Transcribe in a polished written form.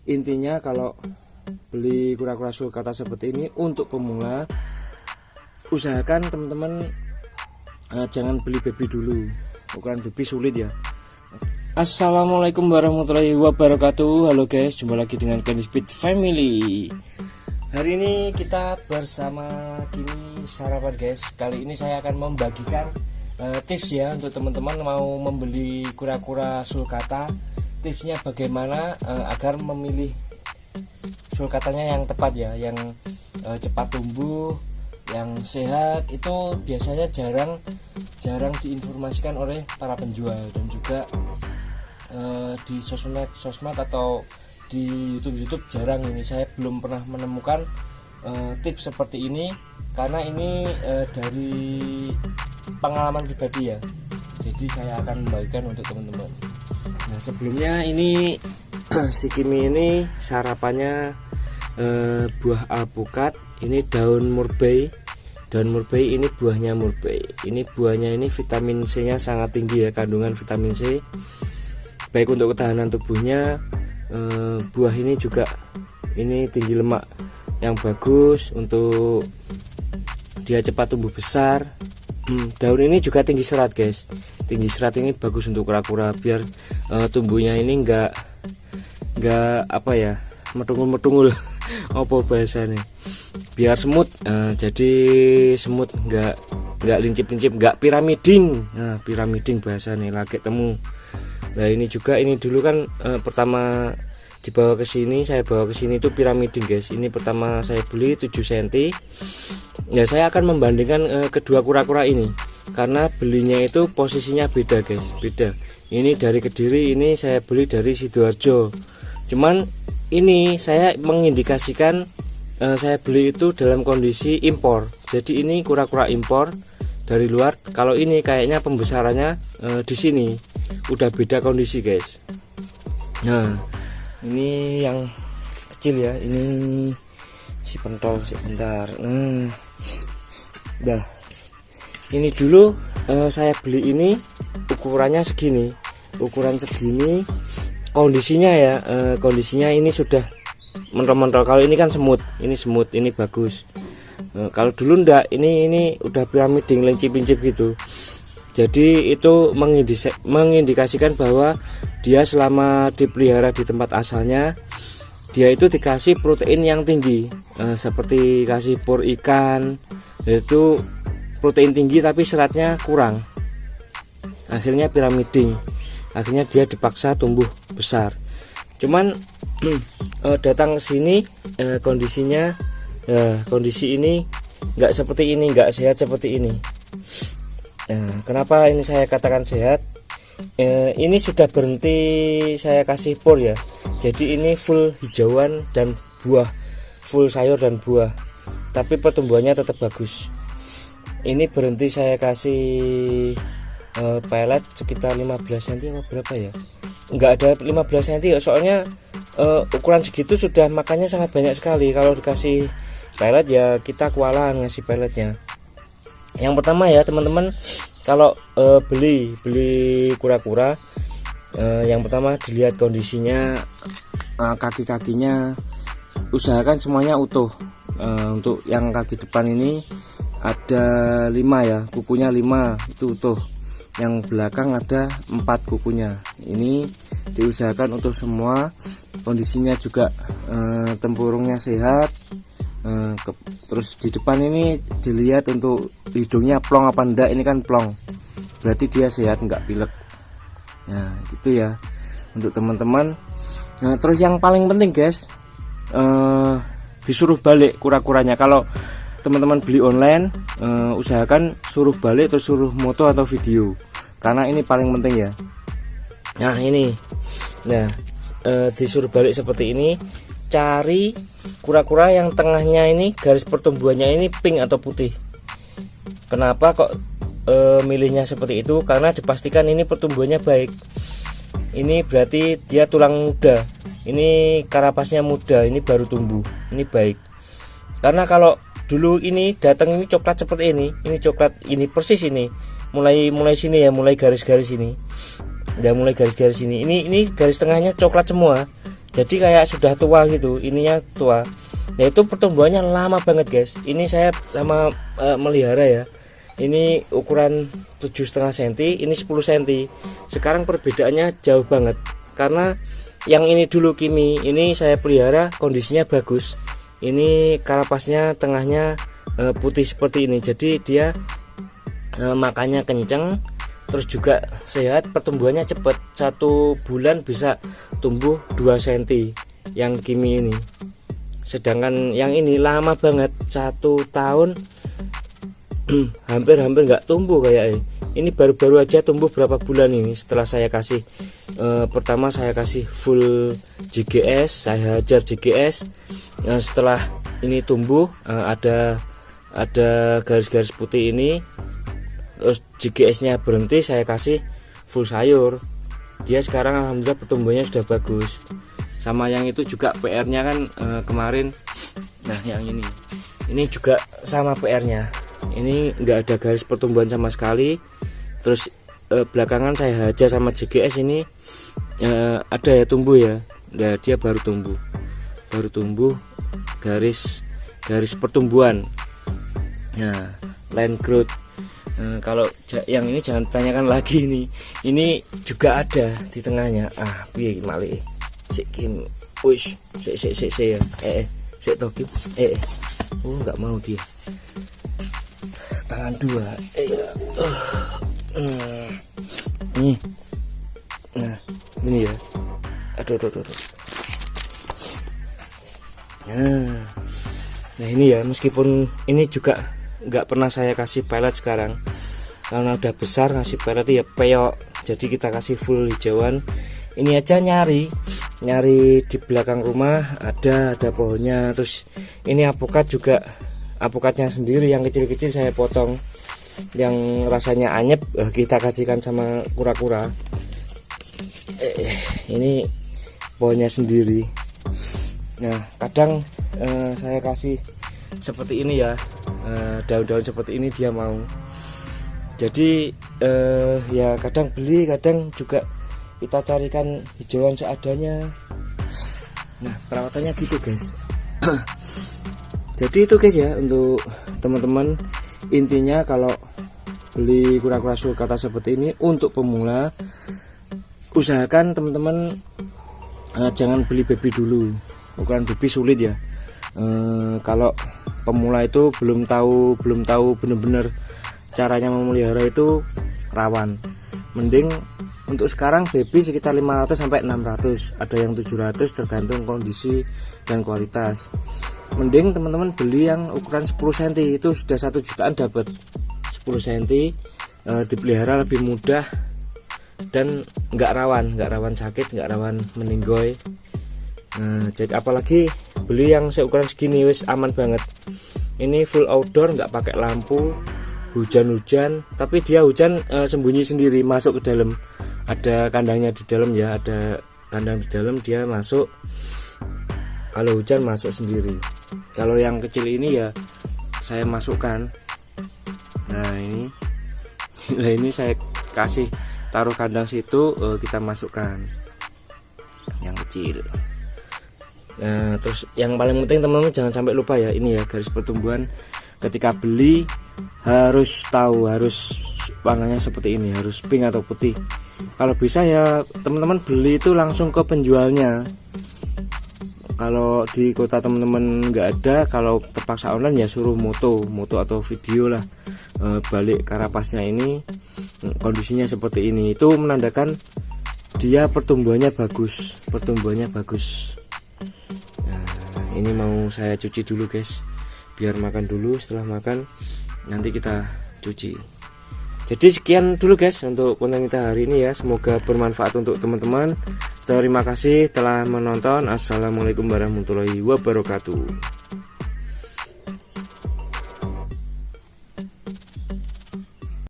Intinya kalau beli kura-kura sulcata seperti ini untuk pemula, usahakan teman-teman jangan beli baby dulu. Ukuran baby sulit ya. Assalamualaikum warahmatullahi wabarakatuh. Halo guys, jumpa lagi dengan Candy Speed Family. Hari ini kita bersama Kimi Sarapan guys. Kali ini saya akan membagikan tips ya untuk teman-teman mau membeli kura-kura sulcata. Tipsnya bagaimana agar memilih sulcatanya yang tepat ya, yang cepat tumbuh, yang sehat. Itu biasanya jarang diinformasikan oleh para penjual, dan juga di sosmed atau di YouTube jarang. Ini saya belum pernah menemukan tips seperti ini, karena ini dari pengalaman pribadi ya. Jadi saya akan membagikan untuk teman-teman. Nah, sebelumnya ini si Kimi ini sarapannya buah alpukat. Ini daun murbei. Daun murbei ini buahnya murbei. Ini buahnya ini vitamin C nya sangat tinggi ya, kandungan vitamin C, baik untuk ketahanan tubuhnya. Buah ini juga ini tinggi lemak yang bagus untuk dia cepat tumbuh besar. Daun ini juga tinggi serat guys. Tinggi serat ini bagus untuk kura-kura biar tumbuhnya ini enggak apa ya, metungul apa bahasanya, biar semut. Jadi semut enggak lincip-lincip, enggak piramiding. Nah, piramiding bahasanya lagi temu. Nah, ini juga, ini dulu kan pertama dibawa ke sini, saya bawa ke sini itu piramiding guys. Ini pertama saya beli 7 cm. Ya, saya akan membandingkan kedua kura-kura ini, karena belinya itu posisinya beda guys, beda. Ini dari Kediri, ini saya beli dari Sidoarjo. Cuman ini saya mengindikasikan saya beli itu dalam kondisi impor. Jadi ini kura-kura impor dari luar. Kalau ini kayaknya pembesarannya di sini udah beda kondisi guys. Nah, ini yang kecil ya, ini si pentol sebentar. Dah, ini dulu saya beli ini ukurannya segini, ukuran segini. Kondisinya ya, kondisinya ini sudah mentok-mentok. Kalau ini kan semut, ini bagus. Kalau dulu ndak, ini udah piramiding, lincip-lincip gitu. Jadi itu mengindikasikan bahwa dia selama dipelihara di tempat asalnya, dia itu dikasih protein yang tinggi, seperti kasih pur ikan, yaitu protein tinggi tapi seratnya kurang. Akhirnya piramiding, akhirnya dia dipaksa tumbuh besar. Cuman datang ke sini kondisinya, kondisi ini nggak seperti ini, nggak sehat seperti ini. Nah, kenapa ini saya katakan sehat? Ini sudah berhenti saya kasih pur ya. Jadi ini full hijauan dan buah, full sayur dan buah, tapi pertumbuhannya tetap bagus. Ini berhenti saya kasih pelet sekitar 15 cm apa berapa ya? Enggak ada 15 cm ya, soalnya ukuran segitu sudah makannya sangat banyak sekali. Kalau dikasih pelet ya kita kewalahan ngasih peletnya. Yang pertama ya teman-teman, kalau beli kura-kura, yang pertama dilihat kondisinya, kaki-kakinya usahakan semuanya utuh. Untuk yang kaki depan ini ada 5 ya, kukunya 5 itu utuh. Yang belakang ada 4 kukunya. Ini diusahakan utuh semua. Kondisinya juga tempurungnya sehat. Terus di depan ini dilihat untuk hidungnya plong apa enggak. Ini kan plong, berarti dia sehat, enggak pilek. Nah, gitu ya untuk teman-teman. Nah, terus yang paling penting guys, disuruh balik kura-kuranya. Kalau teman-teman beli online, usahakan suruh balik, terus suruh moto atau video, karena ini paling penting ya. Nah, ini disuruh balik seperti ini. Cari kura-kura yang tengahnya ini garis pertumbuhannya ini pink atau putih. Kenapa kok milihnya seperti itu? Karena dipastikan ini pertumbuhannya baik. Ini berarti dia tulang muda, ini karapasnya muda, ini baru tumbuh, ini baik. Karena kalau dulu ini datang ini coklat seperti ini coklat, ini persis ini mulai sini ya, mulai garis-garis ini. Udah mulai garis-garis ini garis tengahnya coklat semua. jadi kayak sudah tua gitu, ininya tua. Nah itu pertumbuhannya lama banget guys. Ini saya sama melihara ya. Ini ukuran 7,5 cm, ini 10 cm. Sekarang perbedaannya jauh banget. Karena yang ini dulu Kimi, ini saya pelihara kondisinya bagus. Ini karapasnya tengahnya putih seperti ini. Jadi dia makannya kenceng, terus juga sehat, pertumbuhannya cepat. 1 bulan bisa tumbuh 2 cm yang Kimi ini. Sedangkan yang ini lama banget, 1 tahun hampir nggak tumbuh kayak ini. Ini baru-baru aja tumbuh berapa bulan ini setelah saya kasih pertama saya kasih full JGS, saya hajar JGS. Setelah ini tumbuh ada garis-garis putih ini, terus JGS-nya berhenti, saya kasih full sayur. Dia sekarang alhamdulillah pertumbuhannya sudah bagus. Sama yang itu juga PR-nya kan kemarin. Nah yang ini juga sama PR-nya. Ini nggak ada garis pertumbuhan sama sekali. Terus belakangan saya hajar sama JGS ini ada ya tumbuh ya. Nah, dia baru tumbuh garis pertumbuhan. Nah line growth. Kalau yang ini jangan tanyakan lagi, ini juga ada di tengahnya. Piye mali sik kim wis sik ya sik to kim nggak mau dia tangan 2 nih. Nah ini ya, aduh. Nah ini ya, meskipun ini juga nggak pernah saya kasih pelet sekarang karena udah besar. Ngasih pelet ya peyok, jadi kita kasih full hijauan. Ini aja nyari di belakang rumah ada pohonnya. Terus ini apokat juga, apokatnya sendiri yang kecil-kecil saya potong, yang rasanya anyep kita kasihkan sama kura-kura. Ini pohonnya sendiri. Nah kadang saya kasih seperti ini ya, daun-daun seperti ini dia mau. Jadi ya kadang beli, kadang juga kita carikan hijauan seadanya. Nah perawatannya gitu guys. Jadi itu guys ya untuk teman-teman. Intinya kalau beli kura-kura sulcata seperti ini untuk pemula, usahakan teman-teman jangan beli baby dulu. Ukuran baby sulit ya. Kalau pemula itu belum tahu benar-benar caranya memelihara itu rawan. Mending untuk sekarang baby sekitar 500 sampai 600, ada yang 700 tergantung kondisi dan kualitas. Mending teman-teman beli yang ukuran 10 cm, itu sudah 1 jutaan dapat. 10 cm dipelihara lebih mudah dan nggak rawan sakit, nggak rawan meninggoy. Jadi apalagi beli yang seukuran segini wis aman banget. Ini full outdoor, nggak pakai lampu, hujan-hujan, tapi dia hujan sembunyi sendiri masuk ke dalam. Ada kandangnya di dalam ya, ada kandang di dalam, dia masuk. Kalau hujan masuk sendiri. Kalau yang kecil ini ya saya masukkan. Nah ini saya kasih taruh kandang situ, kita masukkan yang kecil. Nah, terus yang paling penting teman-teman jangan sampai lupa ya, ini ya garis pertumbuhan. Ketika beli harus tahu, harus warnanya seperti ini, harus pink atau putih. Kalau bisa ya teman-teman beli itu langsung ke penjualnya. Kalau di kota teman-teman nggak ada, kalau terpaksa online ya suruh moto atau video lah balik karapasnya ini kondisinya seperti ini. Itu menandakan dia pertumbuhannya bagus. Nah, ini mau saya cuci dulu guys, biar makan dulu. Setelah makan nanti kita cuci. Jadi sekian dulu guys untuk konten kita hari ini ya, semoga bermanfaat untuk teman-teman. Terima kasih telah menonton. Assalamualaikum warahmatullahi wabarakatuh.